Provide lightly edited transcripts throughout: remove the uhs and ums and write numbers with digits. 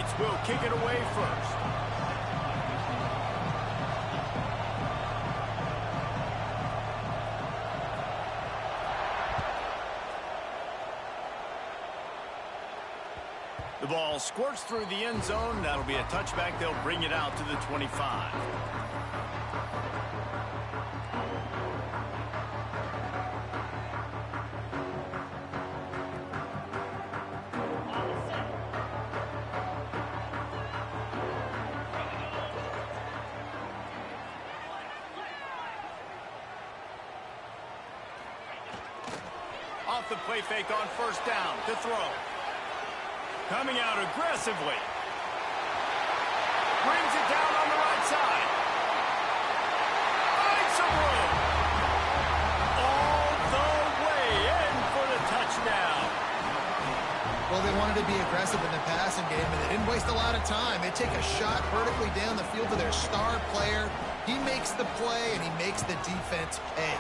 Knights will kick it away first. The ball squirts through the end zone. That'll be a touchback. They'll bring it out to the 25. Off the play fake on first down to throw. Coming out aggressively. Brings it down on the right side. Finds some room. All the way in for the touchdown. Well, they wanted to be aggressive in the passing game, and they didn't waste a lot of time. They take a shot vertically down the field to their star player. He makes the play, and he makes the defense pay.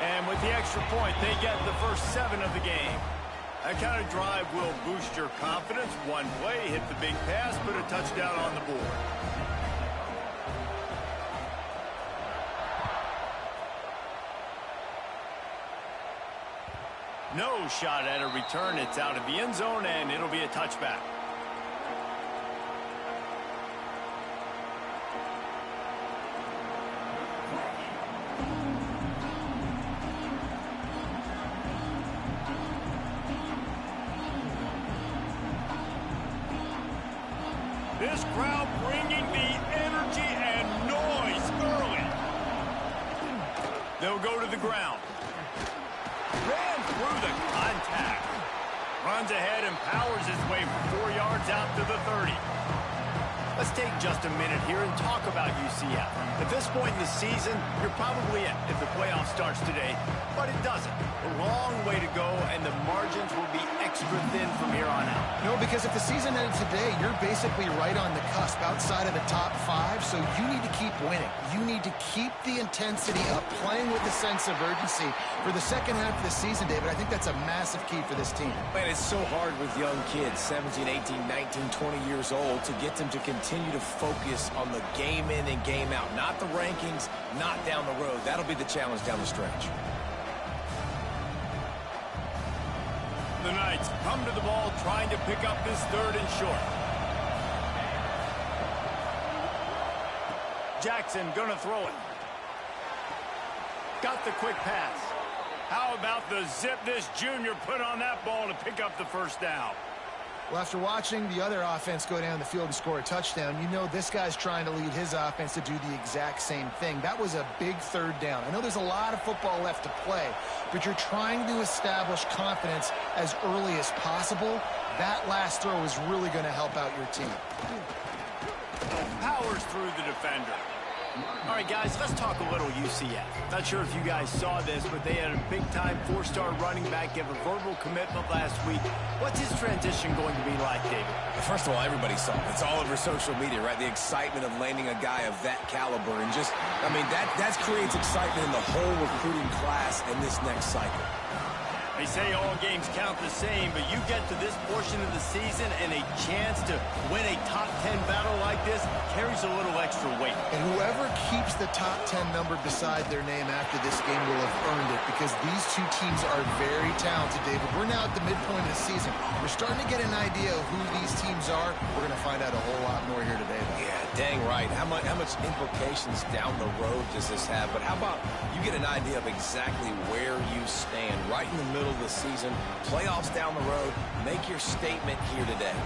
And with the extra point, they get the first 7 of the game. That kind of drive will boost your confidence. One play, hit the big pass, put a touchdown on the board. No shot at a return. It's out of the end zone, and it'll be a touchback. This crowd bringing the energy and noise early. They'll go to the ground. Ran through the contact. Runs ahead and powers his way 4 yards out to the 30. Let's take just a minute here and talk about UCF. At this point in the season, you're probably in if the playoff starts today, but it doesn't. A long way to go, and the margins will be extra thin from here on out. No, because if the season ended today, you're basically right on the cusp outside of the top 5, so you need to keep winning. You need to keep the intensity up, playing with a sense of urgency for the second half of the season, David. I think that's a massive key for this team. Man, it's so hard with young kids, 17, 18, 19, 20 years old, to get them to continue to focus on the game in and game out, not the rankings, not down the road. That'll be the challenge down the stretch. The Knights come to the ball trying to pick up this 3rd and short. Jackson gonna throw it. Got the quick pass. How about the zip this junior put on that ball to pick up the first down? Well, after watching the other offense go down the field and score a touchdown, you know this guy's trying to lead his offense to do the exact same thing. That was a big 3rd down. I know there's a lot of football left to play, but you're trying to establish confidence as early as possible. That last throw is really going to help out your team. Powers through the defender. All right, guys, let's talk a little UCF. Not sure if you guys saw this, but they had a big-time 4-star running back give a verbal commitment last week. What's his transition going to be like, David? First of all, everybody saw it. It's all over social media, right? The excitement of landing a guy of that caliber. And just, I mean, that creates excitement in the whole recruiting class in this next cycle. They say all games count the same, but you get to this portion of the season and a chance to win a top 10 battle like this carries a little extra weight. And whoever keeps the top 10 number beside their name after this game will have earned it, because these two teams are very talented, David. We're now at the midpoint of the season. We're starting to get an idea of who these teams are. We're going to find out a whole lot more here today, though. Yeah, dang right. How much implications down the road does this have? But how about you get an idea of exactly where you stand right in the middle of the season, playoffs down the road, make your statement here today.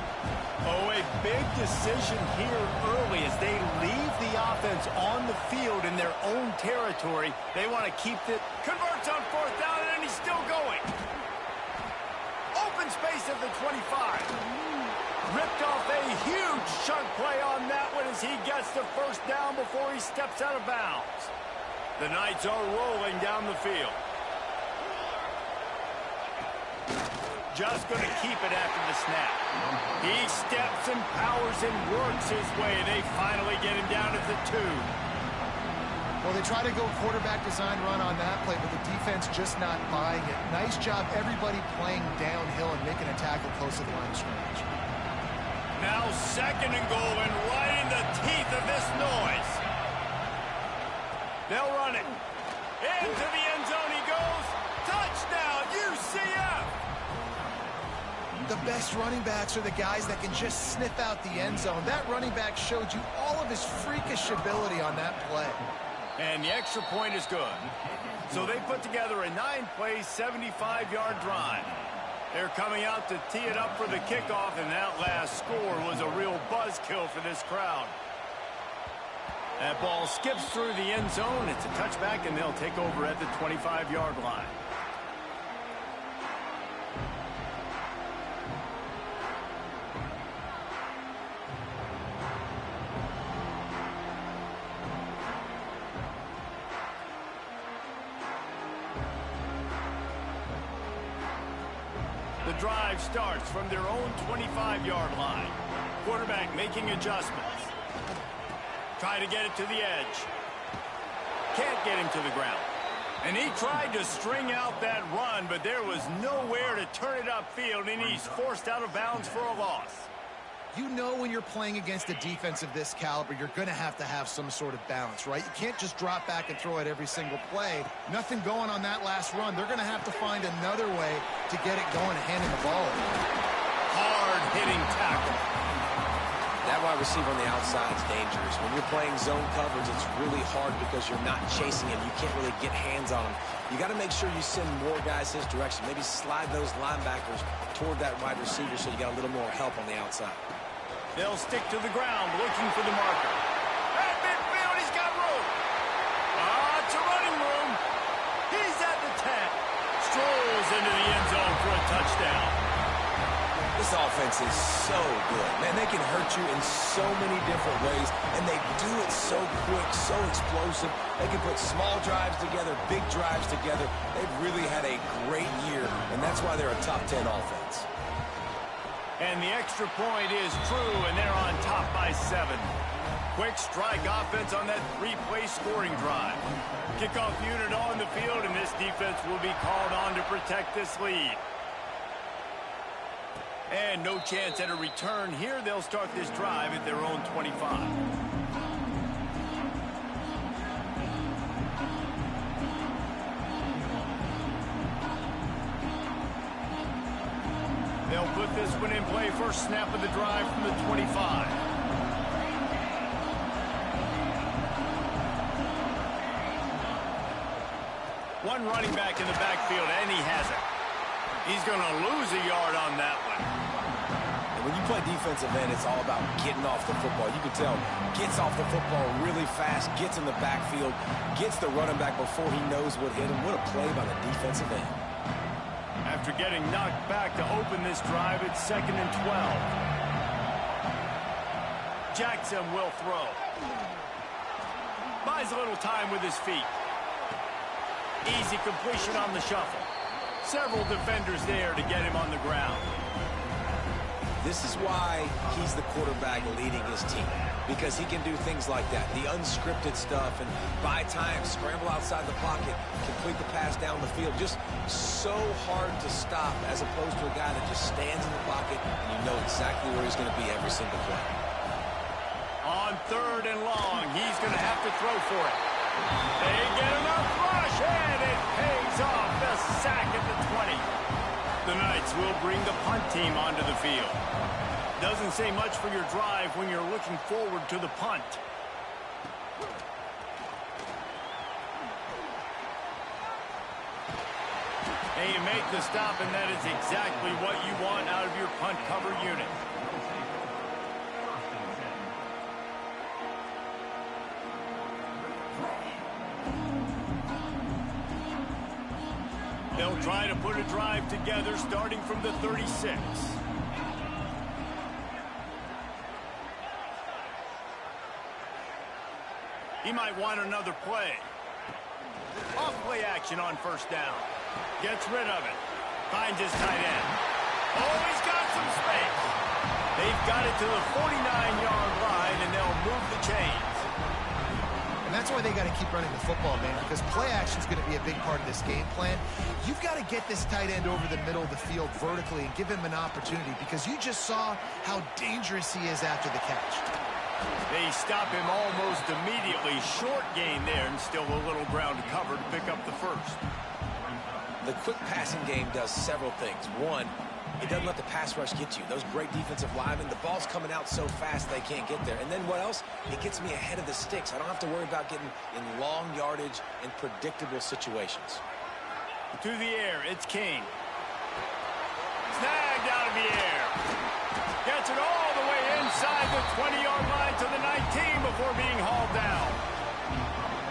Oh, a big decision here early as they leave the offense on the field in their own territory. They want to keep it. Converts on 4th down, and he's still going. Open space at the 25. Ripped off a huge chunk play on that one as he gets the first down before he steps out of bounds. The Knights are rolling down the field. Just going to keep it after the snap. He steps and powers and works his way. They finally get him down at the 2. Well, they try to go quarterback design run on that play, but the defense just not buying it. Nice job, everybody playing downhill and making a tackle close to the line of scrimmage. Now second and goal, and right in the teeth of this noise. They'll run it. Into the end zone he goes. Touchdown, UCF! The best running backs are the guys that can just sniff out the end zone. That running back showed you all of his freakish ability on that play. And the extra point is good. So they put together a 9-play, 75-yard drive. They're coming out to tee it up for the kickoff, and that last score was a real buzzkill for this crowd. That ball skips through the end zone. It's a touchback, and they'll take over at the 25-yard line. The drive starts from their own 25-yard line. Quarterback making adjustments. Try to get it to the edge. Can't get him to the ground. And he tried to string out that run, but there was nowhere to turn it upfield, and he's forced out of bounds for a loss. You know when you're playing against a defense of this caliber, you're going to have some sort of balance, right? You can't just drop back and throw it every single play. Nothing going on that last run. They're going to have to find another way to get it going and handing the ball. Hard-hitting tackle. That wide receiver on the outside is dangerous. When you're playing zone coverage, it's really hard because you're not chasing him. You can't really get hands on him. You got to make sure you send more guys his direction. Maybe slide those linebackers toward that wide receiver so you got a little more help on the outside. They'll stick to the ground looking for the marker. At midfield, he's got room. It's a running room. He's at the 10. Strolls into the end zone for a touchdown. This offense is so good. Man, they can hurt you in so many different ways, and they do it so quick, so explosive. They can put small drives together, big drives together. They've really had a great year, and that's why they're a top 10 offense. And the extra point is true, and they're on top by 7. Quick strike offense on that 3-play scoring drive. Kickoff unit on the field, and this defense will be called on to protect this lead. And no chance at a return here. They'll start this drive at their own 25. They'll put this one in play. First snap of the drive from the 25. One running back in the backfield, and he has it. He's going to lose a yard on that one. And when you play defensive end, it's all about getting off the football. You can tell, gets off the football really fast, gets in the backfield, gets the running back before he knows what hit him. What a play by the defensive end. After getting knocked back to open this drive, it's 2nd and 12. Jackson will throw. Buys a little time with his feet. Easy completion on the shuffle. Several defenders there to get him on the ground. This is why he's the quarterback leading his team, because he can do things like that, the unscripted stuff, and buy time, scramble outside the pocket, complete the pass down the field. Just so hard to stop as opposed to a guy that just stands in the pocket and you know exactly where he's going to be every single play. On 3rd and long, he's going to have to throw for it. They get enough rush, and it pays off. The sack at the 20. The Knights will bring the punt team onto the field. Doesn't say much for your drive when you're looking forward to the punt. And you make the stop, and that is exactly what you want out of your punt cover unit. They'll try to put a drive together starting from the 36. He might want another play. Off play action on 1st down. Gets rid of it. Finds his tight end. Oh, he's got some space. They've got it to the 49-yard line, and they'll move the chains. And that's why they got to keep running the football, man, because play action is going to be a big part of this game plan. You've got to get this tight end over the middle of the field vertically and give him an opportunity, because you just saw how dangerous he is after the catch. They stop him almost immediately. Short gain there, and still a little ground covered to pick up the first. The quick passing game does several things. One, it doesn't let the pass rush get you. Those great defensive linemen, the ball's coming out so fast they can't get there. And then what else? It gets me ahead of the sticks. I don't have to worry about getting in long yardage and predictable situations. To the air, it's King. Snagged out of the air. Gets it all the way inside the 20-yard line to the 19 before being hauled down.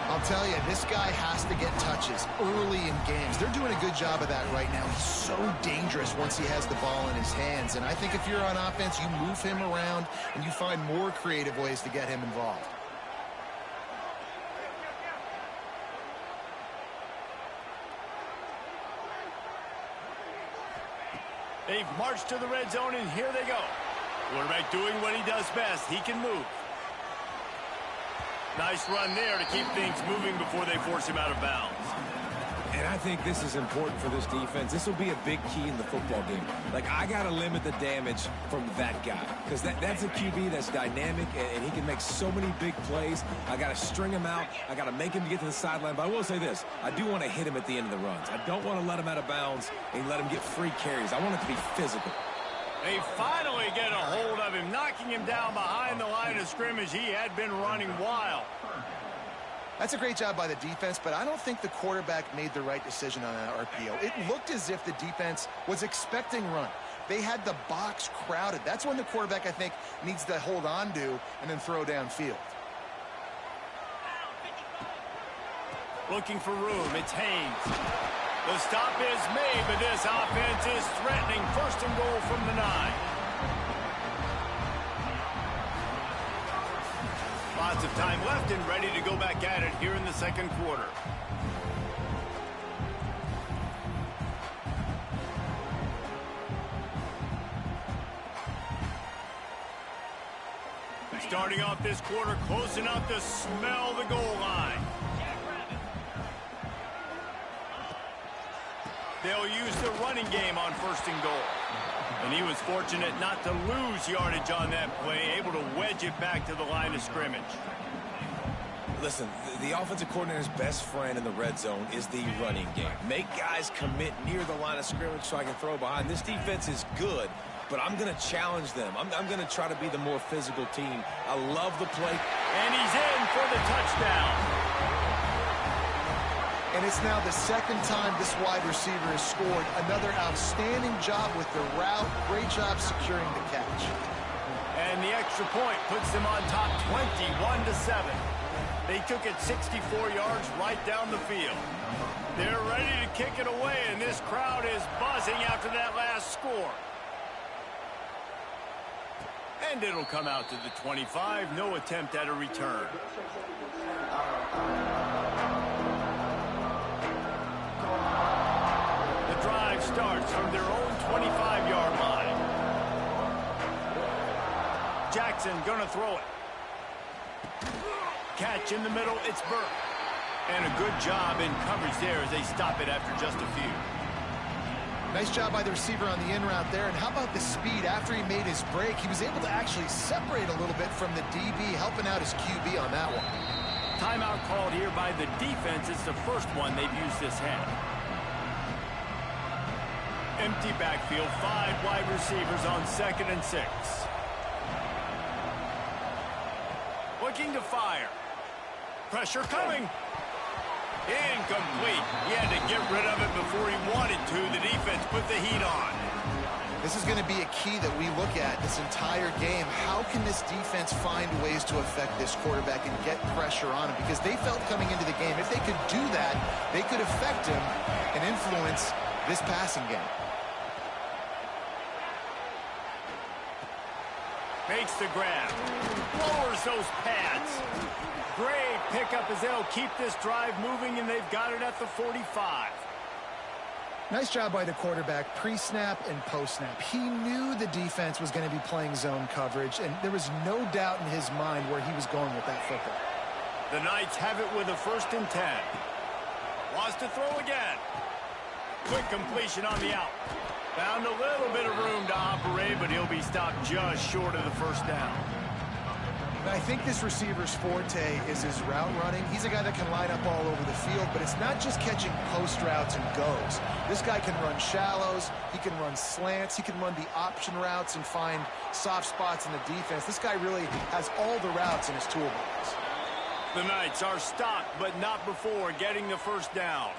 I'll tell you, this guy has to get touches early in games. They're doing a good job of that right now. He's so dangerous once he has the ball in his hands. And I think if you're on offense, you move him around and you find more creative ways to get him involved. They've marched to the red zone, and here they go. Quarterback doing what he does best. He can move. Nice run there to keep things moving before they force him out of bounds. And I think this is important for this defense. This will be a big key in the football game. Like, I got to limit the damage from that guy, because that's a QB that's dynamic, and he can make so many big plays. I got to string him out. I got to make him get to the sideline. But I will say this. I do want to hit him at the end of the runs. I don't want to let him out of bounds and let him get free carries. I want it to be physical. They finally get a hold of him, knocking him down behind the line of scrimmage. He had been running wild. That's a great job by the defense, but I don't think the quarterback made the right decision on that RPO. It looked as if the defense was expecting run. They had the box crowded. That's when the quarterback, I think, needs to hold on to and then throw downfield. Looking for room. It's Haynes. The stop is made, but this offense is threatening. First and goal from the 9. Lots of time left and ready to go back at it here in the second quarter. Starting off this quarter close enough to smell the goal line. They'll use the running game on first and goal. And he was fortunate not to lose yardage on that play, able to wedge it back to the line of scrimmage. Listen, the offensive coordinator's best friend in the red zone is the running game. Make guys commit near the line of scrimmage so I can throw behind. This defense is good, but I'm going to challenge them. I'm going to try to be the more physical team. I love the play. And he's in for the touchdown. And it's now the second time this wide receiver has scored. Another outstanding job with the route. Great job securing the catch. And the extra point puts them on top 21-7. They took it 64 yards right down the field. They're ready to kick it away, and this crowd is buzzing after that last score. And it'll come out to the 25. No attempt at a return. The drive starts from their own 25-yard line. Jackson gonna throw it. Catch in the middle, it's Burke. And a good job in coverage there as they stop it after just a few. Nice job by the receiver on the in route there. And how about the speed? After he made his break, he was able to actually separate a little bit from the DB, helping out his QB on that one. Timeout called here by the defense. It's the first one they've used this half. Empty backfield, 5 wide receivers on 2nd and 6. Looking to fire. Pressure coming. Incomplete. He had to get rid of it before he wanted to. The defense put the heat on. This is going to be a key that we look at this entire game. How can this defense find ways to affect this quarterback and get pressure on him? Because they felt coming into the game, if they could do that, they could affect him and influence this passing game. Makes the grab. Lowers those pads. Great pickup as they'll keep this drive moving, and they've got it at the 45. Nice job by the quarterback, pre-snap and post-snap. He knew the defense was going to be playing zone coverage, and there was no doubt in his mind where he was going with that football. The Knights have it with a 1st and 10. Wants to throw again. Quick completion on the out. Found a little bit of room to operate, but he'll be stopped just short of the 1st down. I think this receiver's forte is his route running. He's a guy that can line up all over the field, but it's not just catching post routes and goes. This guy can run shallows, he can run slants, he can run the option routes and find soft spots in the defense. This guy really has all the routes in his toolbox. The Knights are stopped, but not before getting the 1st down.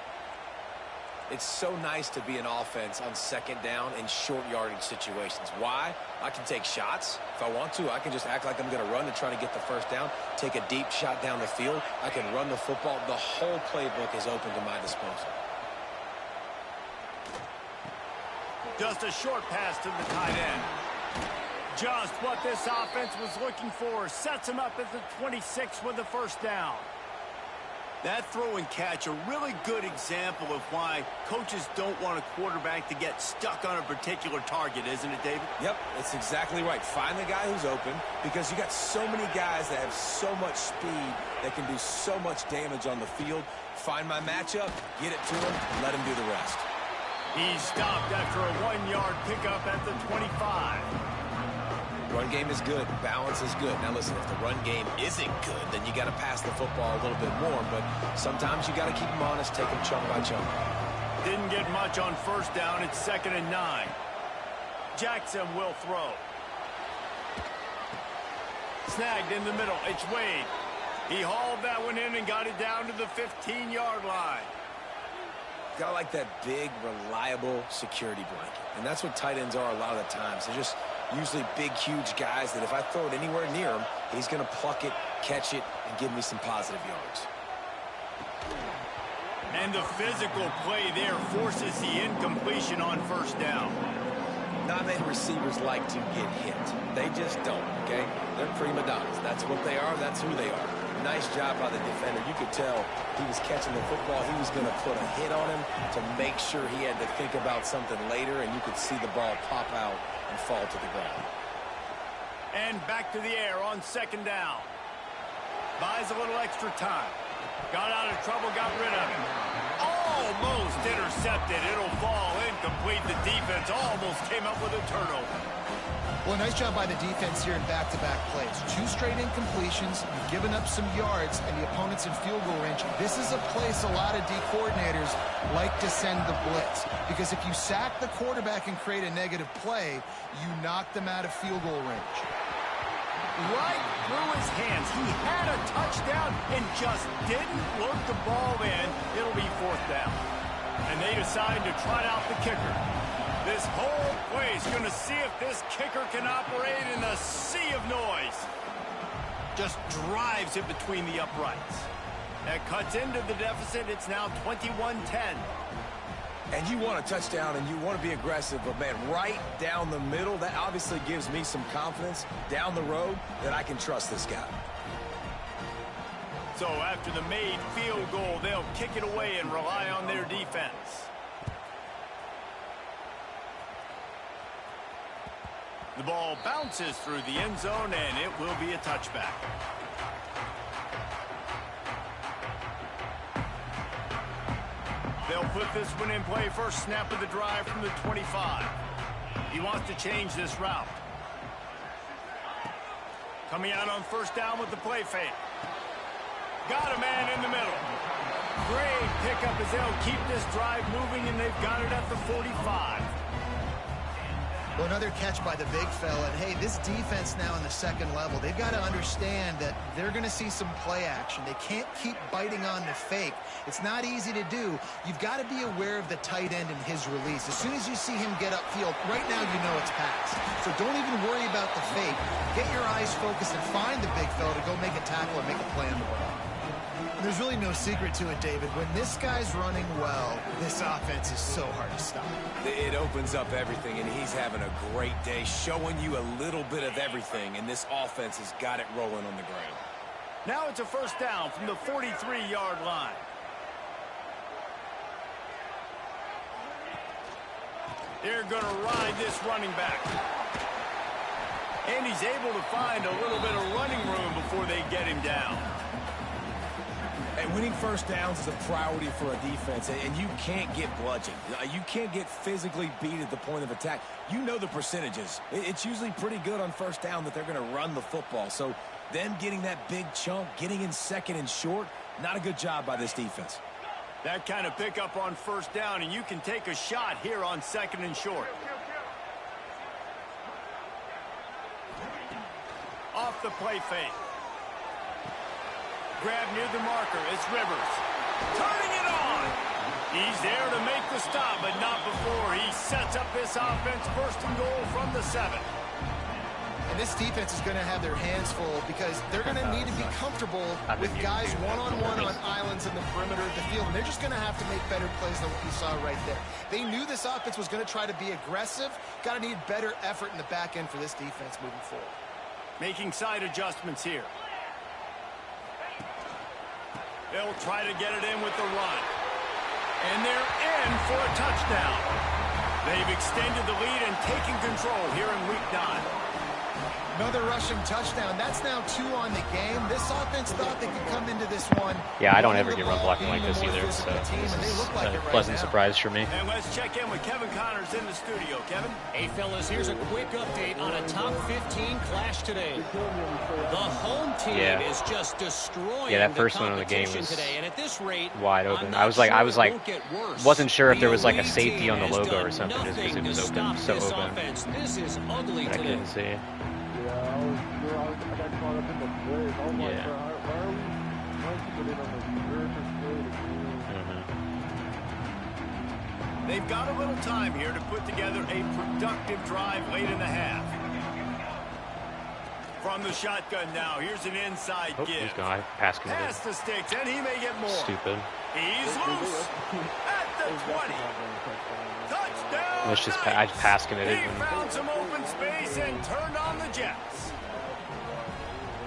It's so nice to be an offense on 2nd down in short yardage situations. Why? I can take shots. If I want to, I can just act like I'm going to run and try to get the 1st down, take a deep shot down the field. I can run the football. The whole playbook is open to my disposal. Just a short pass to the tight end. Just what this offense was looking for. Sets him up at the 26 with the 1st down. That throw and catch, a really good example of why coaches don't want a quarterback to get stuck on a particular target, isn't it, David? Yep, that's exactly right. Find the guy who's open, because you got so many guys that have so much speed that can do so much damage on the field. Find my matchup, get it to him, let him do the rest. He's stopped after a 1-yard pickup at the 25. Run game is good. Balance is good. Now, listen, if the run game isn't good, then you got to pass the football a little bit more. But sometimes you got to keep them honest, take them chunk by chunk. Didn't get much on 1st down. It's 2nd and 9. Jackson will throw. Snagged in the middle. It's Wade. He hauled that one in and got it down to the 15-yard line. Got like that big, reliable security blanket. And that's what tight ends are a lot of the times. They're just usually big, huge guys that if I throw it anywhere near him, he's going to pluck it, catch it, and give me some positive yards. And the physical play there forces the incompletion on 1st down. Not many receivers like to get hit. They just don't, okay? They're prima donnas. That's what they are. That's who they are. Nice job by the defender. You could tell he was catching the football. He was going to put a hit on him to make sure he had to think about something later, and you could see the ball pop out and fall to the ground. And back to the air on 2nd down. Buys a little extra time. Got out of trouble, got rid of it. Almost intercepted. It'll fall incomplete. The defense almost came up with a turnover. Well, nice job by the defense here in back-to-back plays. 2 straight incompletions, you've given up some yards, and the opponent's in field goal range. This is a place a lot of D coordinators like to send the blitz, because if you sack the quarterback and create a negative play, you knock them out of field goal range. Right through his hands. He had a touchdown and just didn't look the ball in. It'll be 4th down. And they decide to try out the kicker. This whole play is going to see if this kicker can operate in a sea of noise. Just drives it between the uprights. That cuts into the deficit. It's now 21-10. And you want a touchdown and you want to be aggressive, but, man, right down the middle, that obviously gives me some confidence down the road that I can trust this guy. So after the made field goal, they'll kick it away and rely on their defense. The ball bounces through the end zone, and it will be a touchback. They'll put this one in play. First snap of the drive from the 25. He wants to change this route. Coming out on 1st down with the play fake. Got a man in the middle. Great pickup as they'll keep this drive moving, and they've got it at the 45. Well, another catch by the big fella. And, hey, this defense now in the 2nd level, they've got to understand that they're going to see some play action. They can't keep biting on the fake. It's not easy to do. You've got to be aware of the tight end and his release. As soon as you see him get upfield, right now you know it's pass. So don't even worry about the fake. Get your eyes focused and find the big fella to go make a tackle or make a play on the ball. There's really no secret to it, David. When this guy's running well, this offense is so hard to stop. It opens up everything, and he's having a great day, showing you a little bit of everything, and this offense has got it rolling on the ground. Now it's a 1st down from the 43-yard line. They're going to ride this running back. And he's able to find a little bit of running room before they get him down. Winning first downs is a priority for a defense, and you can't get bludgeoned. You can't get physically beat at the point of attack. You know the percentages. It's usually pretty good on first down that they're going to run the football. So them getting that big chunk, getting in second and short, not a good job by this defense. That kind of pickup on first down, and you can take a shot here on second and short. Off the play fake. Grab near the marker. It's Rivers. Turning it on. He's there to make the stop, but not before. He sets up this offense first and goal from the 7. And this defense is going to have their hands full because they're going to need to be comfortable with guys one-on-one on islands in the perimeter of the field. And they're just going to have to make better plays than what we saw right there. They knew this offense was going to try to be aggressive. Got to need better effort in the back end for this defense moving forward. Making side adjustments here. They'll try to get it in with the run. And they're in for a touchdown. They've extended the lead and taken control here in week 9. Another rushing touchdown. That's now 2 on the game. This offense thought they could come into this one. Yeah, I don't ever get run blocking like this either, so this is a pleasant surprise for me. And let's check in with Kevin Connors in the studio. Kevin? Hey, fellas, here's a quick update on a top 15 clash today. The home team is just destroying that first one of the game was today, and at this rate, wide open. I was like, wasn't sure if there was like a safety on the logo or something, just because it was open, so open. This is ugly but I couldn't see. They've got a little time here to put together a productive drive late in the half. From the shotgun now, here's an inside give. He's gone. Pass committed. Pass the sticks, and he may get more. Stupid. He's loose at the 20. Touchdown. Let's just I just pass committed. He found some open space and turned on the Jets.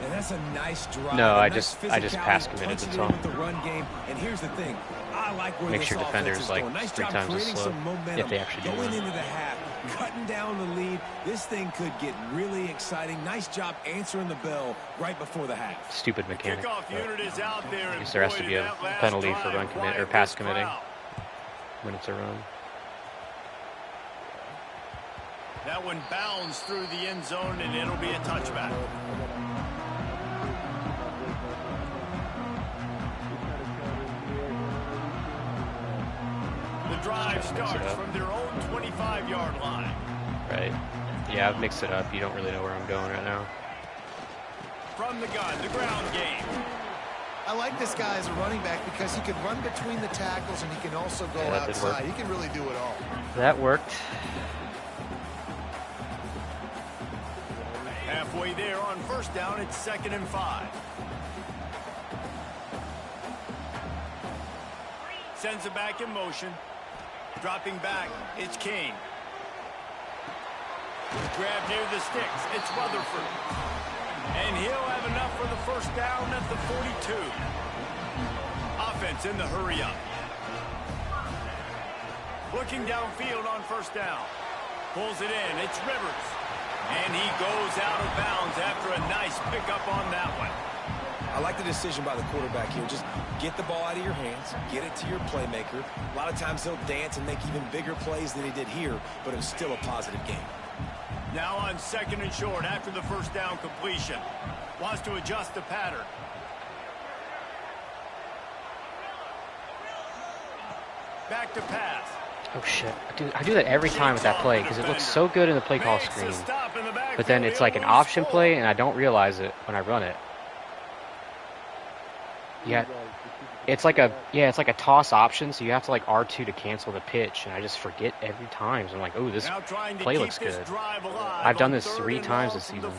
And that's a nice drive. No, I just pass committed. That's all. The run game. And here's the thing. I like where make sure defenders like nice 3 times as slow if they actually do going that. into the half, cutting down the lead. This thing could get really exciting. Nice job answering the bell right before the half. Stupid mechanic. Kickoff unit is out there, I guess there has to be a penalty for run commit or pass committing when it's a run. That one bounds through the end zone, and it'll be a touchback. The drive starts from their own 25-yard line. Right. Yeah, I've mixed it up. You don't really know where I'm going right now. From the gun, the ground game. I like this guy as a running back because he can run between the tackles and he can also go outside. He can really do it all. That worked. Halfway there on first down, it's 2nd and 5. Sends it back in motion. Dropping back, it's Kane. Grab near the sticks, it's Rutherford. And he'll have enough for the first down at the 42. Offense in the hurry up. Looking downfield on first down. Pulls it in, it's Rivers. And he goes out of bounds after a nice pickup on that one. I like the decision by the quarterback here. Just get the ball out of your hands, get it to your playmaker. A lot of times he'll dance and make even bigger plays than he did here, but it was still a positive game. Now on 2nd and short after the first down completion. Wants to adjust the pattern. Back to pass. Oh shit. I do that every time with that play because it looks so good in the play call screen. But then it's like an option play and I don't realize it when I run it. Yeah. It's like a toss option, so you have to like R2 to cancel the pitch, and I just forget every time. So I'm like, oh, this play looks good. I've done this 3 times this season.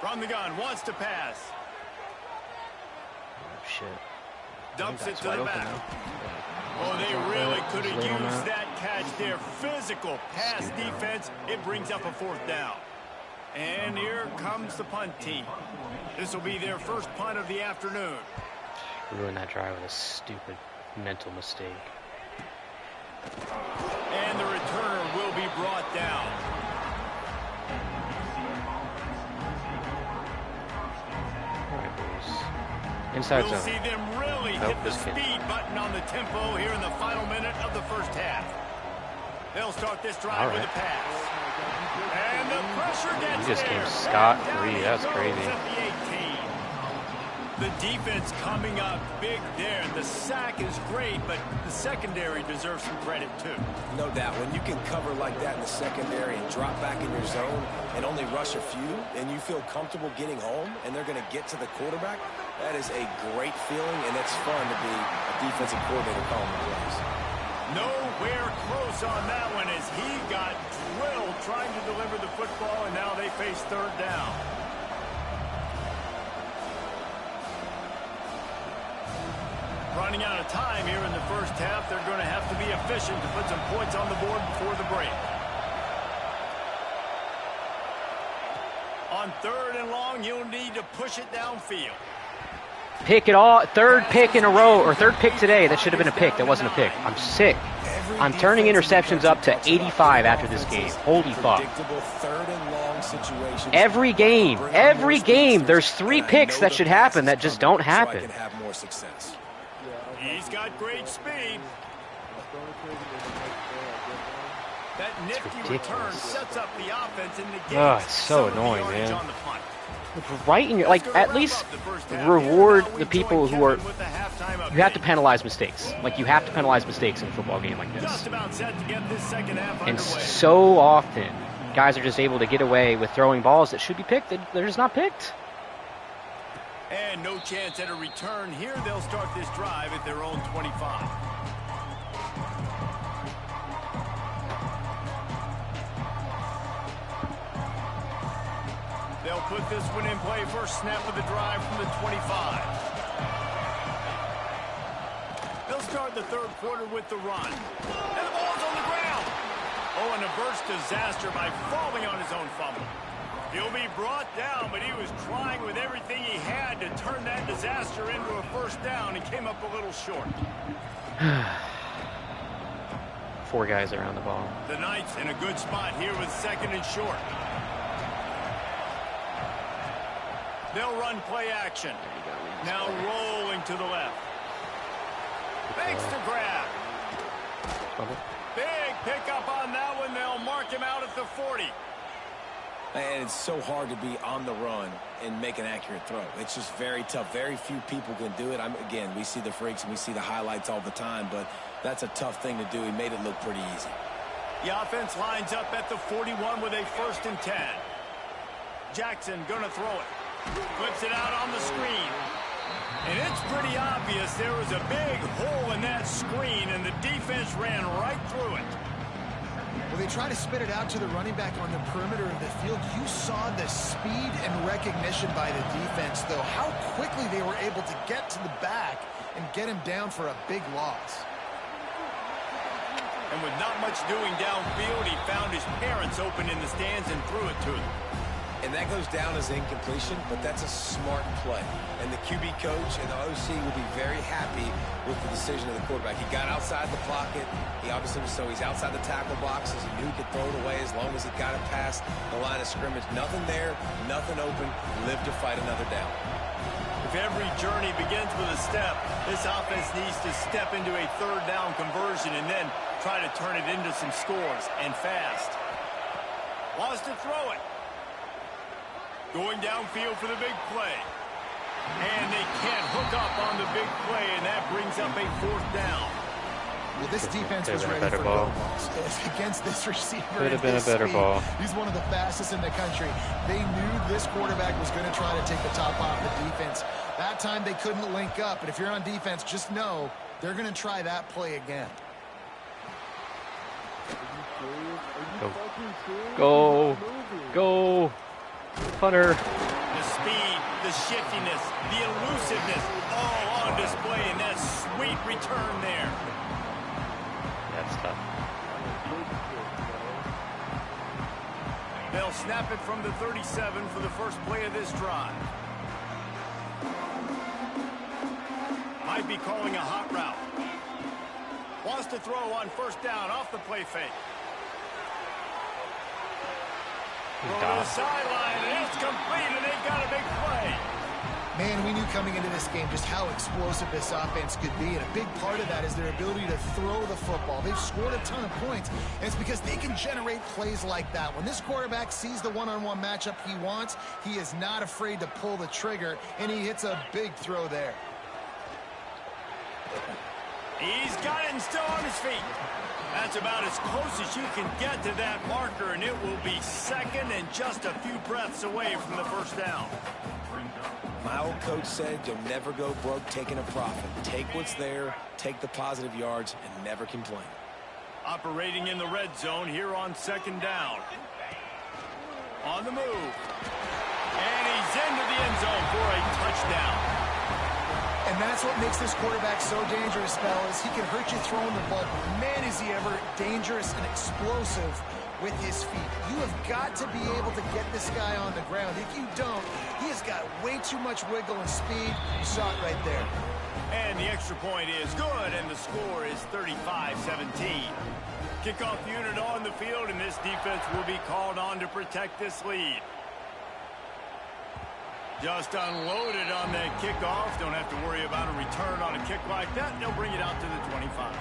From the gun, wants to pass. Oh, shit. Dumps it to the back. Oh, they really could have used that catch there. Physical pass defense. It brings up a 4th down. And here comes the punt team. This will be their first punt of the afternoon. Ruined that drive with a stupid mental mistake. And the returner will be brought down. All right, boys. Inside we'll zone. see them really hit the speed button on the tempo here in the final minute of the first half. They'll start this drive with a pass. And the pressure gets You just there. came scot-free. That's crazy. The defense coming up big there. The sack is great, but the secondary deserves some credit too. No doubt. When you can cover like that in the secondary and drop back in your zone and only rush a few, and you feel comfortable getting home, and they're going to get to the quarterback, that is a great feeling, and it's fun to be a defensive coordinator calling the plays. Nowhere close on that one as he got drilled trying to deliver the football, and now they face third down. Running out of time here in the first half. They're going to have to be efficient to put some points on the board before the break. On 3rd and long, you'll need to push it downfield. Pick it all. Third pick in a row, or third pick today. That should have been a pick. That wasn't a pick. I'm sick. I'm turning interceptions up to 85 after this game. Holy fuck. Every game, there's 3 picks that should happen that just don't happen. He's got great speed. That nifty return sets up the offense in the game. Oh, it's so annoying, man. Right in your, like, at least reward the people who are, you have to penalize mistakes. Like, you have to penalize mistakes in a football game like this. And so often, guys are just able to get away with throwing balls that should be picked. They're just not picked. And no chance at a return here. They'll start this drive at their own 25. They'll put this one in play. First snap of the drive from the 25. They'll start the third quarter with the run. And the ball's on the ground. Oh, and a burst disaster by falling on his own fumble. He'll be brought down, but he was trying with everything he had to turn that disaster into a first down and came up a little short. 4 guys around the ball. The Knights in a good spot here with 2nd and short. They'll run play action. Now rolling to the left. Thanks to grab. Big pickup on that one. They'll mark him out at the 40. And it's so hard to be on the run and make an accurate throw. It's just very tough. Very few people can do it. Again, we see the freaks and we see the highlights all the time, but that's a tough thing to do. He made it look pretty easy. The offense lines up at the 41 with a 1st and 10. Jackson gonna throw it. Flips it out on the screen. And it's pretty obvious there was a big hole in that screen, and the defense ran right through it. Well, they try to spit it out to the running back on the perimeter of the field. You saw the speed and recognition by the defense, though. How quickly they were able to get to the back and get him down for a big loss. And with not much doing downfield, he found his parents open in the stands and threw it to them. And that goes down as incompletion, but that's a smart play. And the QB coach and the OC will be very happy with the decision of the quarterback. He got outside the pocket. He obviously was so he's outside the tackle boxes. He knew he could throw it away as long as he got it past the line of scrimmage. Nothing there, nothing open. Live to fight another down. If every journey begins with a step, this offense needs to step into a 3rd down conversion and then try to turn it into some scores, and fast. Wants to throw it. Going downfield for the big play. And they can't hook up on the big play, and that brings up a 4th down. Well, this defense was ready for ball. Against this receiver. Could have been a better ball. He's one of the fastest in the country. They knew this quarterback was going to try to take the top off the defense. That time they couldn't link up, but if you're on defense, just know they're going to try that play again. Go. Go. Punter. The speed, the shiftiness, the elusiveness, all on display in that sweet return there. That's tough. They'll snap it from the 37 for the first play of this drive. Might be calling a hot route. Wants to throw on 1st down off the play fake. Throw to the sideline, and it's complete, and they've got a big play. Man, we knew coming into this game just how explosive this offense could be, and a big part of that is their ability to throw the football. They've scored a ton of points, and it's because they can generate plays like that. When this quarterback sees the one-on-one matchup he wants, he is not afraid to pull the trigger, and he hits a big throw there. He's got it and still on his feet. That's about as close as you can get to that marker, and it will be second and just a few breaths away from the first down. My old coach said you'll never go broke taking a profit. Take what's there, take the positive yards, and never complain. Operating in the red zone here on second down. On the move. And he's into the end zone for a touchdown. And that's what makes this quarterback so dangerous, fellas. He can hurt you throwing the ball, but man, is he ever dangerous and explosive with his feet. You have got to be able to get this guy on the ground. If you don't, he has got way too much wiggle and speed. You saw it right there. And the extra point is good, and the score is 35-17. Kickoff unit on the field, and this defense will be called on to protect this lead. Just unloaded on that kickoff. Don't have to worry about a return on a kick like that. They'll bring it out to the 25.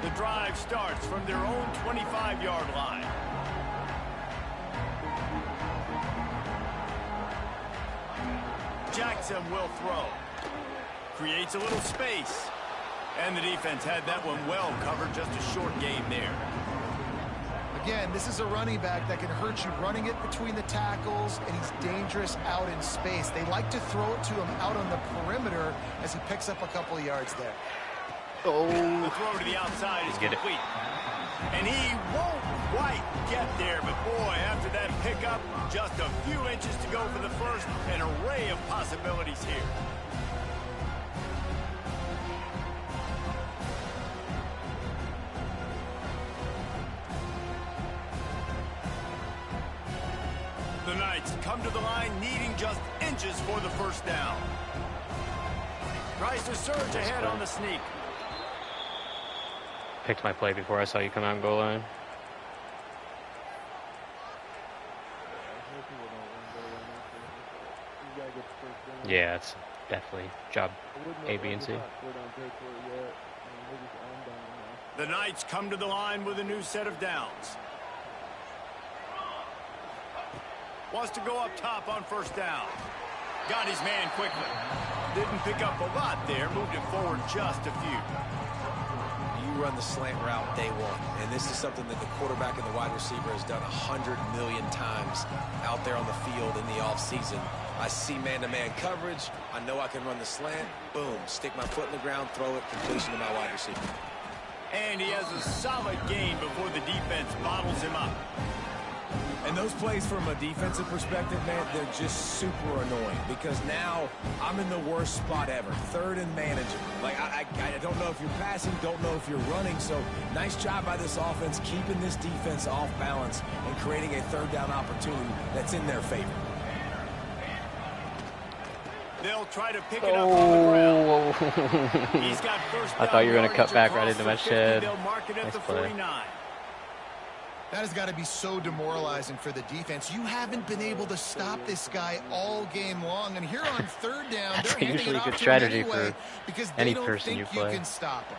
The drive starts from their own 25-yard line. Jackson will throw. Creates a little space. And the defense had that one well covered. Just a short gain there. Again, this is a running back that can hurt you running it between the tackles, and he's dangerous out in space. They like to throw it to him out on the perimeter as he picks up a couple of yards there. Oh. The throw to the outside is complete. And he won't quite get there, but boy, after that pickup, just a few inches to go for the first. An array of possibilities here. The Knights come to the line needing just inches for the first down. Tries to surge ahead on the sneak. Picked my play before I saw you come out and goal line. Yeah, it's definitely job A, B, and C. The Knights come to the line with a new set of downs. Wants to go up top on first down. Got his man quickly. Didn't pick up a lot there. Moved it forward just a few. You run the slant route day one, and this is something that the quarterback and the wide receiver has done 100 million times out there on the field in the offseason. I see man-to-man coverage. I know I can run the slant. Boom. Stick my foot in the ground, throw it, completion to my wide receiver. And he has a solid gain before the defense bottles him up. And those plays from a defensive perspective, man, they're just super annoying because now I'm in the worst spot ever. Third and manageable. Like, I don't know if you're passing, don't know if you're running. So nice job by this offense keeping this defense off balance and creating a third down opportunity that's in their favor. They'll try to pick it up on the ground. He's got first down. I thought you were going to cut back right into my shed. They'll mark it at the 49. That has got to be so demoralizing for the defense. You haven't been able to stop this guy all game long, and here on third down, that's they're usually handing a good it off strategy to him anyway for because any they don't person think you you play. can stop him.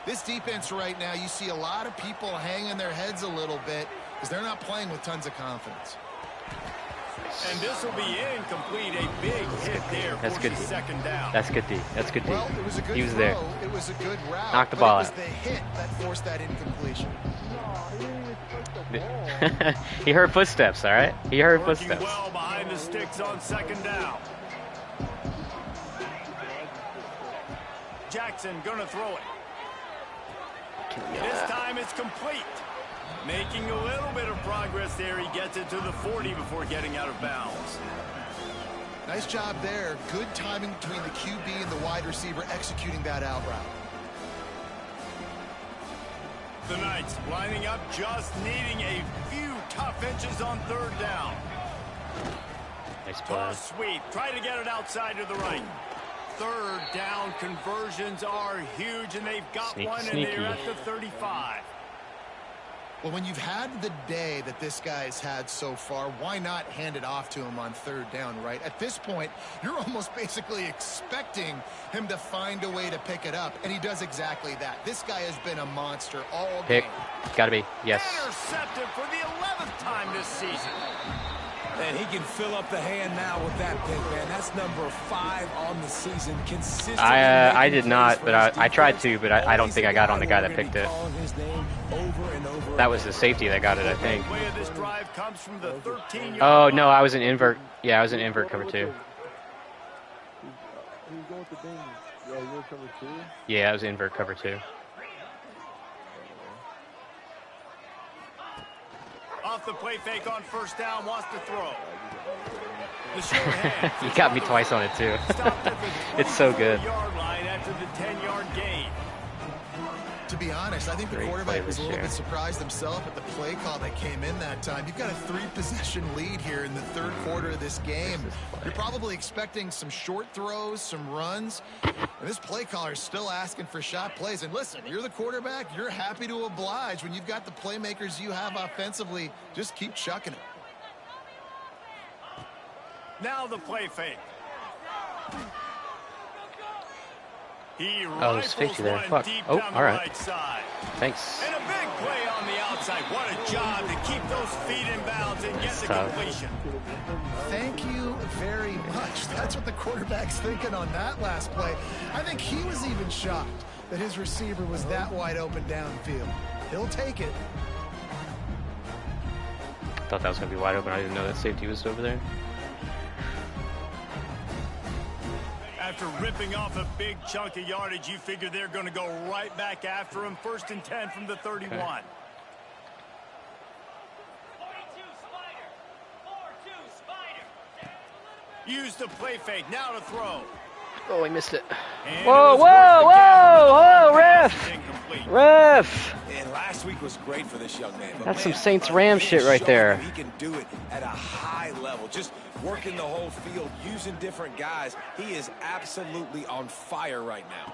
This defense right now, you see a lot of people hanging their heads a little bit because they're not playing with tons of confidence. And this will be incomplete. A big hit there. That's good. Second down. That's good D. That's good D. Well, it was a good he was throw. there. It was a good route. Knocked the ball out. It was out. the hit that forced that incompletion. He heard footsteps, all right? He heard Working footsteps. well behind the sticks on second down. Jackson gonna throw it. This time it's complete. Making a little bit of progress there. He gets it to the 40 before getting out of bounds. Nice job there. Good timing between the QB and the wide receiver executing that out route. The Knights lining up, just needing a few tough inches on third down. Nice play. Toss sweep. Try to get it outside to the right. Third down conversions are huge, and they've got Sneaky, one, and sneaky. they're at the 35. Well, when you've had the day that this guy's had so far, why not hand it off to him on third down, right? At this point, you're almost basically expecting him to find a way to pick it up, and he does exactly that. This guy has been a monster all game. Gotta be. Yes. Intercepted for the 11th time this season. And he can fill up the hand now with that pick, man. That's number 5 on the season. Consistently. I did not, but I tried to, but I don't think I got on the guy that picked it. That was the safety that got it, I think. Oh, no, I was in invert. Yeah, I was in invert cover 2. Yeah, I was invert cover 2. Off the play fake on first down, wants to throw. The short hand. You got me twice on it, too. It's so good. Yard line after the 10-yard gain. To be honest, I think the quarterback was a little bit surprised himself at the play call that came in that time. You've got a 3-possession lead here in the third quarter of this game. You're probably expecting some short throws, some runs. And this play caller is still asking for shot plays. And listen, you're the quarterback. You're happy to oblige. When you've got the playmakers you have offensively, just keep chucking it. Now the play fake. Oh, there's safety there. Fuck. Oh, all right. Right thanks. and a big play on the outside. What a job to keep those feet in bounds and get the completion. Thank you very much. That's what the quarterback's thinking on that last play. I think he was even shocked that his receiver was that wide open downfield. He'll take it. Thought that was going to be wide open. I didn't know that safety was over there. After ripping off a big chunk of yardage, you figure they're going to go right back after him. 1st and 10 from the 31. Okay. Use the play fake. Now to throw. Oh, he missed it. And Whoa, it whoa, whoa, whoa, ref! Incomplete. Ref! And last week was great for this young man. But That's man, some Saints-Rams shit right there. He can do it at a high level. Just working the whole field, using different guys. He is absolutely on fire right now.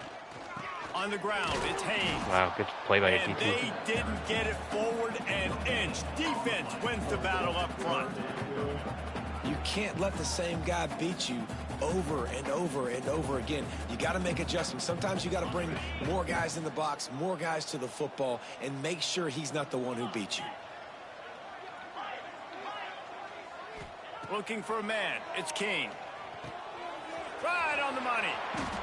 On the ground, it's Haynes. Wow, good play by And ATT. they didn't get it forward an inch. Defense wins the battle up front. You can't let the same guy beat you over and over and over again. You got to make adjustments. Sometimes you got to bring more guys in the box, more guys to the football, and make sure he's not the one who beat you. Looking for a man. It's King. Right on the money.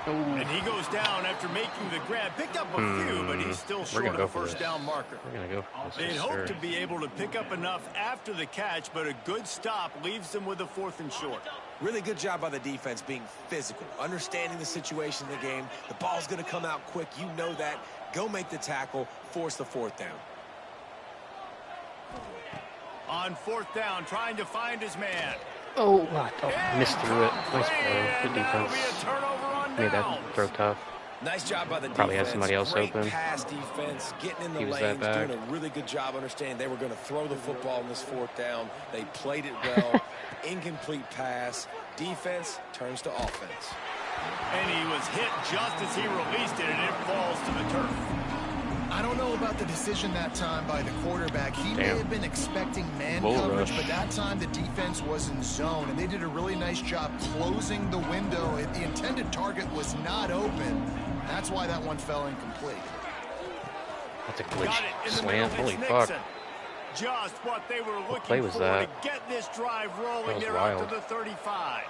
Ooh. And he goes down after making the grab. Picked up a few, but he's still short of the first down marker. We're going to go for this. They'd hope to be able to pick up enough after the catch, but a good stop leaves them with a 4th and short. Really good job by the defense being physical, understanding the situation in the game. The ball's going to come out quick. You know that. Go make the tackle, force the 4th down. On 4th down, trying to find his man. Oh, what? Oh, missed through it. Nice throw. Good And that'll defense. be a turnover on Made that downs. throw tough. Nice job by the Probably defense. has somebody else Great open. pass defense, getting in the He was lanes, that back. doing a really good job understanding they were going to throw the football on this 4th down. They played it well. Incomplete pass. Defense turns to offense. And he was hit just as he released it, and it falls to the turf. I don't know about the decision that time by the quarterback. He may have been expecting man Bull coverage, rush. but that time the defense was in zone, and they did a really nice job closing the window. The intended target was not open. That's why that one fell incomplete. That's a Got glitch it in the slant. middle. Holy It's fuck. Nixon. Just what they were looking play was for that? to get this drive rolling. That was They're wild. out to the 35.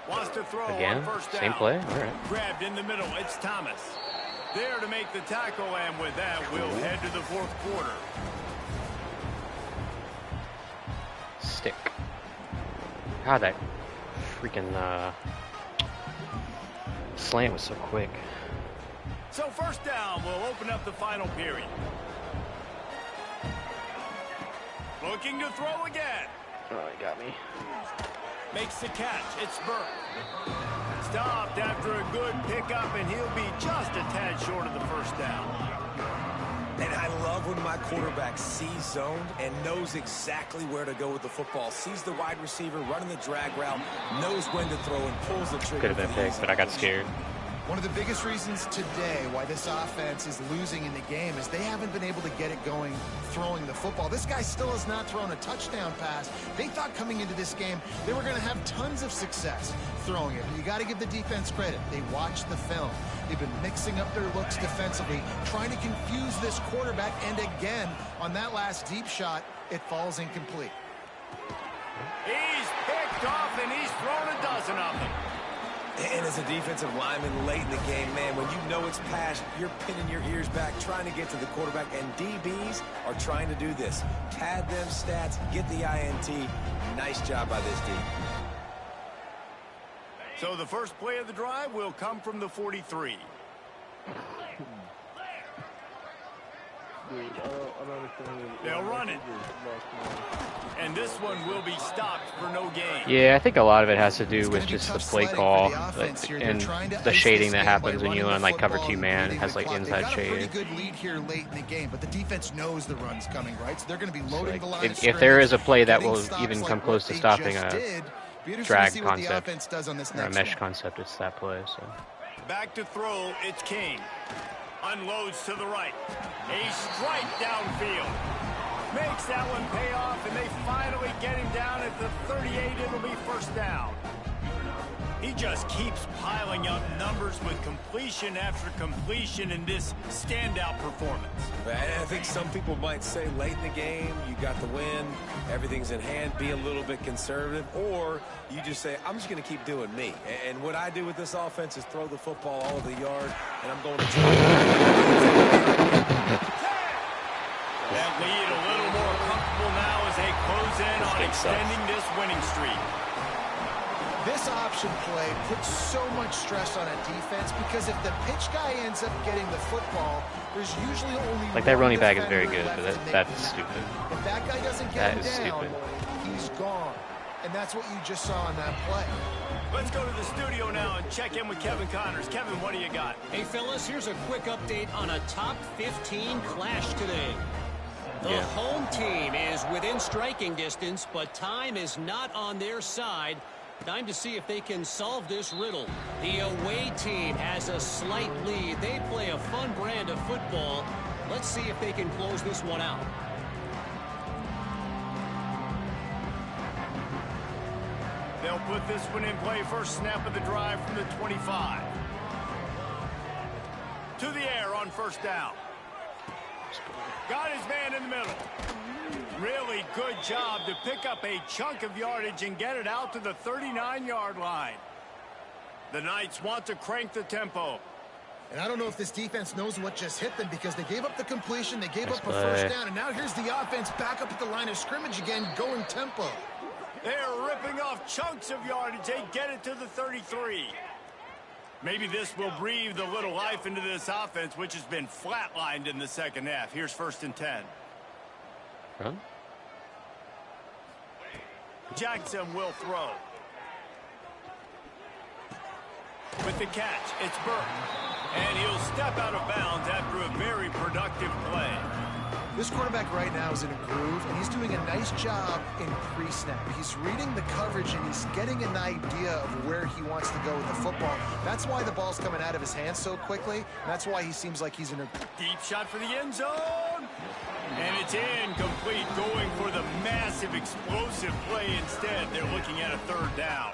Wants to throw Again? on first down. Same play? All right. Grabbed in the middle. It's Thomas. There to make the tackle, and with that, we'll head to the 4th quarter. Stick. God, that freaking slant was so quick. So 1st down will open up the final period. Looking to throw again. Oh, he got me. Makes the catch. It's Burke. Stopped after a good pickup, and he'll be just a tad short of the 1st down. And I love when my quarterback sees zoned and knows exactly where to go with the football. Sees the wide receiver running the drag route, knows when to throw, and pulls the trigger. Could have been picked, but I got scared. One of the biggest reasons today why this offense is losing in the game is they haven't been able to get it going throwing the football. This guy still has not thrown a touchdown pass. They thought coming into this game they were going to have tons of success throwing it. But you got to give the defense credit. They watched the film. They've been mixing up their looks defensively, trying to confuse this quarterback. And again, on that last deep shot, it falls incomplete. He's picked off, and he's thrown a dozen of them. And as a defensive lineman late in the game, man, when you know it's pass, you're pinning your ears back, trying to get to the quarterback, and DBs are trying to do this. Pad them stats, get the INT. Nice job by this D. So the first play of the drive will come from the 43. They'll run it. And this one will be stopped for no gain. Yeah, I think a lot of it has to do with just the play call and the shading that happens when you run like cover 2 man. It has like inside shade. Pretty good lead here late in the game, but the defense knows the run's coming, right? So they're going to be loading the line. If there is a play that will even come close to stopping a drag concept or a mesh concept, it's that play. So back to throw, it's King. Unloads to the right. A strike downfield. Makes that one pay off, and they finally get him down at the 38. It'll be first down. He just keeps piling up numbers with completion after completion in this standout performance. I think some people might say late in the game, you got the win, everything's in hand, be a little bit conservative, or you just say, I'm just going to keep doing me. And what I do with this offense is throw the football all over the yard, and I'm going to try. That lead a little more comfortable now as they close in on extending this winning streak. This option play puts so much stress on a defense because if the pitch guy ends up getting the football, there's usually only like that running back is very good, but that's stupid. If that guy doesn't get him down, he's gone. And that's what you just saw on that play. Let's go to the studio now and check in with Kevin Connors. Kevin, what do you got? Hey, fellas, here's a quick update on a top 15 clash today. The home team is within striking distance, but time is not on their side. Time to see if they can solve this riddle. The away team has a slight lead. They play a fun brand of football. Let's see if they can close this one out. They'll put this one in play. First snap of the drive from the 25. To the air on first down. Got his man in the middle. Really good job to pick up a chunk of yardage and get it out to the 39-yard line. The Knights want to crank the tempo. And I don't know if this defense knows what just hit them because they gave up the completion, they gave up a first down, and now here's the offense back up at the line of scrimmage again, going tempo. They're ripping off chunks of yardage. They get it to the 33. Maybe this will breathe a little life into this offense, which has been flatlined in the second half. Here's first and 10. Huh? Jackson will throw. With the catch, it's Burton. And he'll step out of bounds after a very productive play. This quarterback right now is in a groove, and he's doing a nice job in pre-snap. He's reading the coverage, and he's getting an idea of where he wants to go with the football. That's why the ball's coming out of his hands so quickly, and that's why he seems like he's in a deep shot for the end zone. And it's incomplete, going for the massive explosive play instead. They're looking at a third down.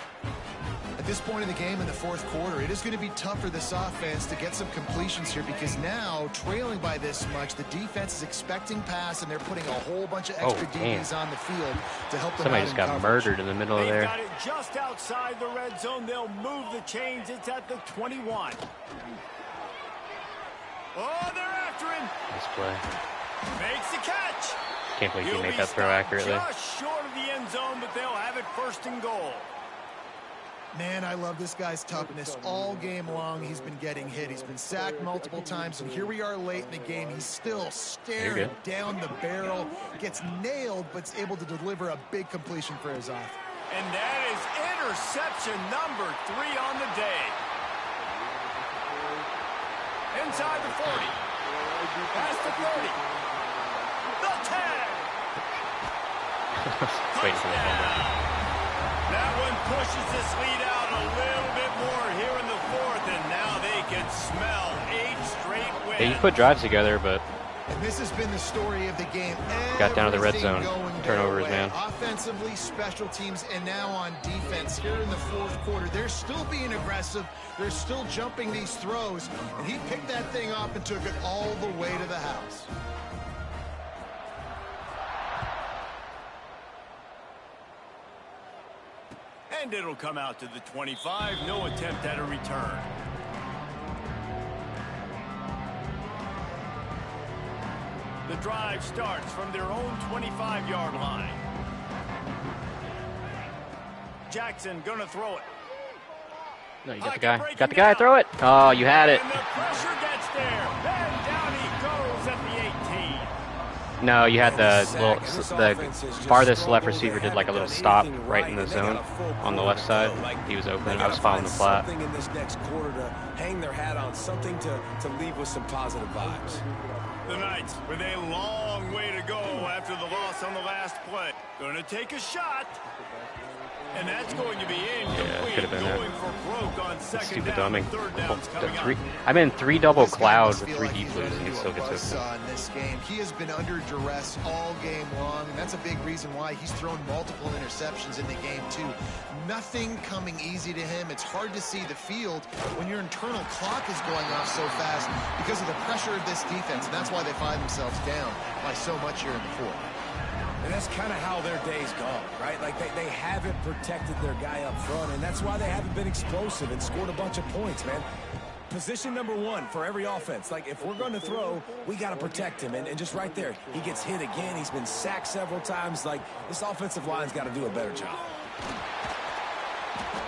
At this point in the game in the fourth quarter, it is going to be tough for this offense to get some completions here because now, trailing by this much, the defense is expecting pass, and they're putting a whole bunch of extra DBs on the field to help them Somebody out just got murdered in the middle of there. They've got it just outside the red zone. They'll move the chains. It's at the 21. Oh, they're after him. Nice play. Makes the catch. Can't believe he made that throw accurately. Just short of the end zone, but they'll have it first and goal. Man, I love this guy's toughness. All game long, he's been getting hit. He's been sacked multiple times, and here we are late in the game. He's still staring down the barrel, gets nailed, but is able to deliver a big completion for his offense. And that is interception number 3 on the day. Inside the 40. Past the 30. The 10. Waiting for the fumble. That one pushes this lead out a little bit more here in the fourth, and now they can smell 8 straight wins. Yeah, you put drives together, but And this has been the story of the game. got down to the red zone. Going Turnovers, man. Offensively, special teams, and now on defense here in the fourth quarter. They're still being aggressive. They're still jumping these throws. And he picked that thing up and took it all the way to the house. And it'll come out to the 25. No attempt at a return. The drive starts from their own 25-yard line. Jackson gonna throw it. no, you got the guy. Got the guy. Throw it. Oh, you had it. And the pressure gets there. And down he goes at the 18. No, you had the farthest left receiver did like a little stop right in the zone on the left side. He was open. I was following the flat. Something in this next quarter to hang their hat on, something to leave with some positive vibes. The Knights with a long way to go after the loss on the last play. Going to take a shot. And that's going to be incomplete. Yeah, could have been going for broke on second stupid down. dumbing. Third down's coming up. I'm in 3 double cloud with Feel 3 like deep he's blues, ready and he to still do a gets open. buzzsaw in this game. He has been under duress all game long, and that's a big reason why he's thrown multiple interceptions in the game too. Nothing coming easy to him. It's hard to see the field when your internal clock is going off so fast because of the pressure of this defense, and that's why they find themselves down by so much here in the fourth. And that's kind of how their day's gone, right? Like they haven't protected their guy up front, and that's why they haven't been explosive and scored a bunch of points, man. Position number 1 for every offense. Like, if we're going to throw, we got to protect him. And just right there, he gets hit again. He's been sacked several times. Like, this offensive line's got to do a better job.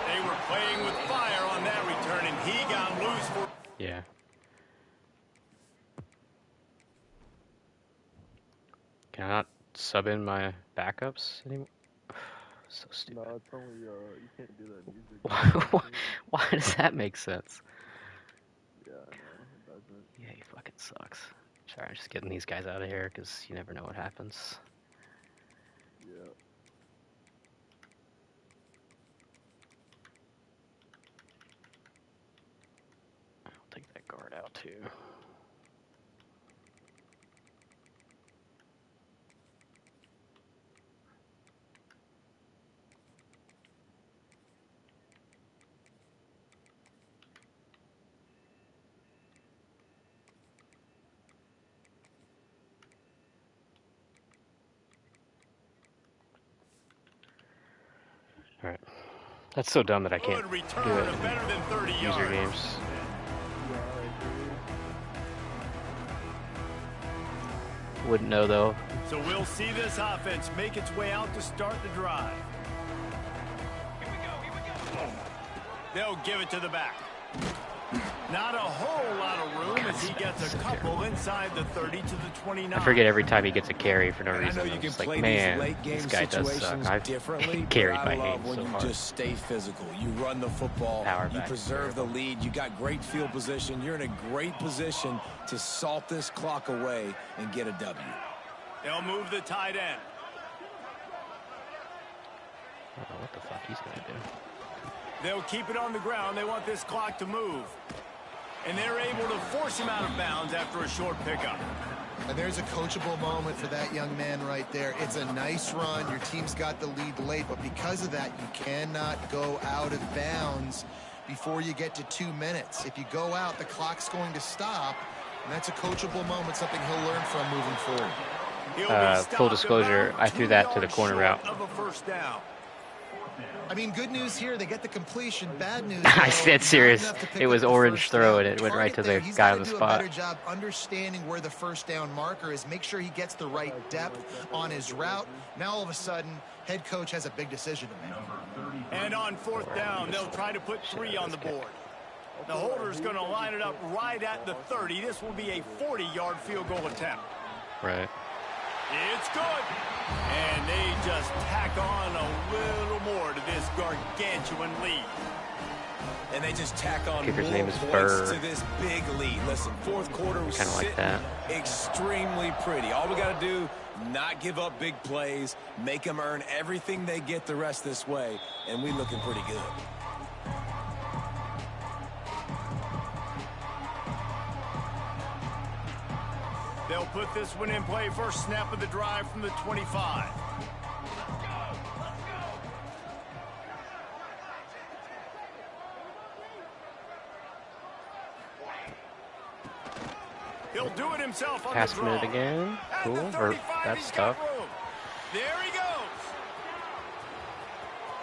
They were playing with fire on that return, and he got loose for... Yeah. Can I not sub in my backups anymore? So stupid. No, it's only, you can't do that music. Why does that make sense? Yeah, no, it doesn't. Yeah, he fucking sucks. Sorry, I'm just getting these guys out of here because you never know what happens. Yeah. I'll take that guard out too. Alright. That's so dumb that I can't Good do return it of better than 30 in yards. user games. Wouldn't know though. So we'll see this offense make its way out to start the drive. Here we go. They'll give it to the back. Not a whole lot of room as he gets a couple inside the 30 to the 29. I forget every time he gets a carry for no And reason. I know you I'm can just like, play man, these late game this guy does suck. situations I've differently. carried but my I love game when so you hard. just stay physical. You run the football. Power You back. preserve the lead. You got great field position. You're in a great position to salt this clock away and get a W. They'll move the tight end. I don't know what the fuck he's gonna do. They'll keep it on the ground. They want this clock to move. And they're able to force him out of bounds after a short pickup. And there's a coachable moment for that young man right there. It's a nice run. Your team's got the lead late, but because of that, you cannot go out of bounds before you get to 2 minutes. If you go out, the clock's going to stop, and that's a coachable moment, something he'll learn from moving forward. Full disclosure, I threw that to the corner route. Of a first down. I mean, good news here, they get the completion. Bad news, I though, said not serious. enough to pick It was up the orange first throw, down. and it went right to the Target there, he's guy gotta on the do spot. a better job understanding where the first down marker is. Make sure he gets the right depth on his route. Now, all of a sudden, head coach has a big decision to make. And on fourth down, they'll try to put 3 on the board. The holder's going to line it up right at the 30. This will be a 40-yard field goal attempt. Right. It's good. And they just tack on a little more to this gargantuan lead. And they just tack on Kicker's more name is points Burr. to this big lead. Listen, fourth quarter was Kinda like sitting that. extremely pretty. All we got to do, not give up big plays, make them earn everything they get the rest this way, and we looking pretty good. They'll put this one in play first snap of the drive from the 25. He'll do it himself on Pass the draw. minute again. Cool. Or that's tough. There he goes.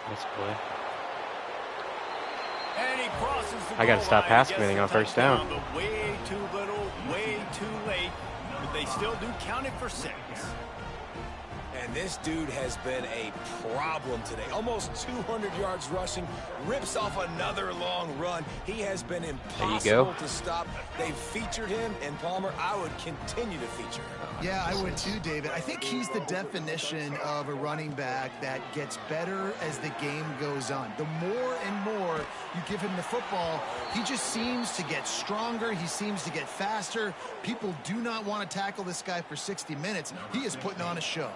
Nice play. And he crosses the I got to goal stop line. pass He gets committing the on first down. touchdown, but way too little, way too late. But they still do count it for 6. And this dude has been a problem today. Almost 200 yards rushing, rips off another long run. He has been impossible to stop. They've featured him, and Palmer, I would continue to feature him. Yeah, I would too, David. I think he's the definition of a running back that gets better as the game goes on. The more and more you give him the football, he just seems to get stronger. He seems to get faster. People do not want to tackle this guy for 60 minutes. He is putting on a show.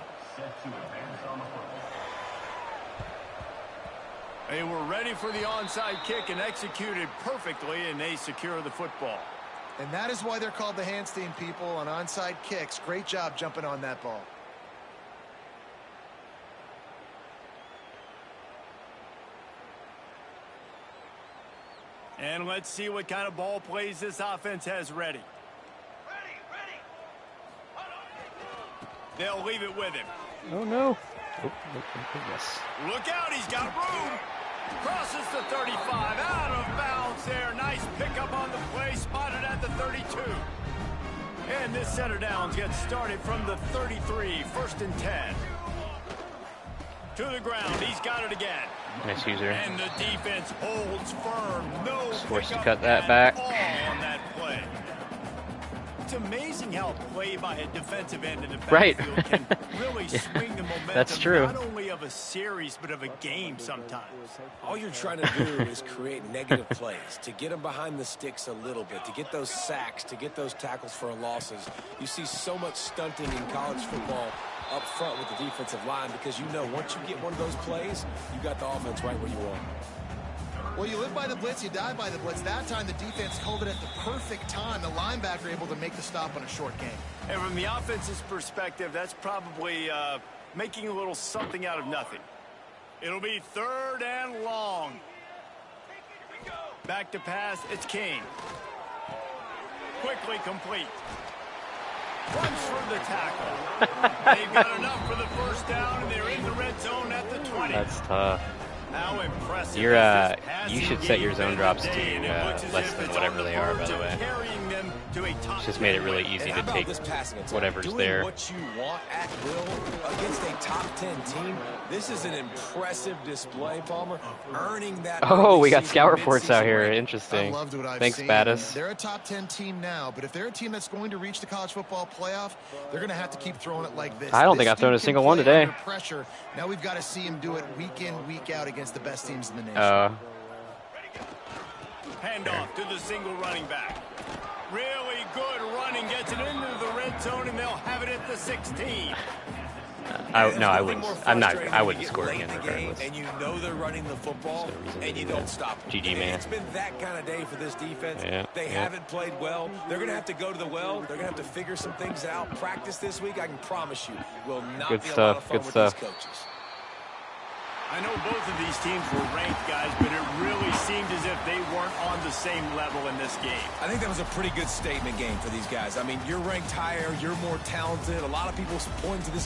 They were ready for the onside kick and executed perfectly, and they secure the football. And that is why they're called the Handstein people on onside kicks. Great job jumping on that ball. And let's see what kind of ball plays this offense has ready. They'll leave it with him. Oh, no. Oh, yes. Look out, he's got room. Crosses the 35, out of bounds there. Nice pickup on the play, spotted at the 32. And this center downs gets started from the 33, 1st and 10. To the ground, he's got it again. Nice user. And the defense holds firm. No Forced to pickup cut that at back. all on that play. It's amazing how play by a defensive end in the backfield can really swing the momentum, that's true. not only of a series, but of a game sometimes. All you're trying to do is create negative plays, to get them behind the sticks a little bit, to get those sacks, to get those tackles for losses. You see so much stunting in college football up front with the defensive line because you know once you get one of those plays, you got the offense right where you want. Well, you live by the blitz, you die by the blitz. That time the defense called it at the perfect time. The linebacker able to make the stop on a short game. And from the offense's perspective, that's probably making a little something out of nothing. It'll be 3rd and long. Back to pass, it's King. Quickly complete. Runs for the tackle. They've got enough for the first down, and they're in the red zone at the 20. That's tough. How impressive. You should set your zone drops to less than whatever they are, by the way. It's just made it really easy to take whatever's there. What you want at will against a top 10 team. This is an impressive display, Palmer. Earning that. Oh, we got scout reports out here. Interesting. I loved what I've Thanks, seen. Battis. They're a top 10 team now, but if they're a team that's going to reach the college football playoff, they're going to have to keep throwing it like this. I don't think I've thrown a single one today. Under pressure. Now we've got to see him do it week in, week out against the best teams in the nation. Handoff to the single running back. Really good running, gets it into the red zone, and they'll have it at the 16. I wouldn't. I wouldn't score again regardless. And you know they're running the football, and you don't stop them. GG, man. It's been that kind of day for this defense. Yeah, they haven't played well. They're going to have to go to the well. They're going to have to figure some things out. Practice this week, I can promise you, will not Good be a lot stuff. of fun Good with stuff. these coaches. I know both of these teams were ranked, guys, but it really seemed as if they weren't on the same level in this game. I think that was a pretty good statement game for these guys. I mean, you're ranked higher, you're more talented. A lot of people point to this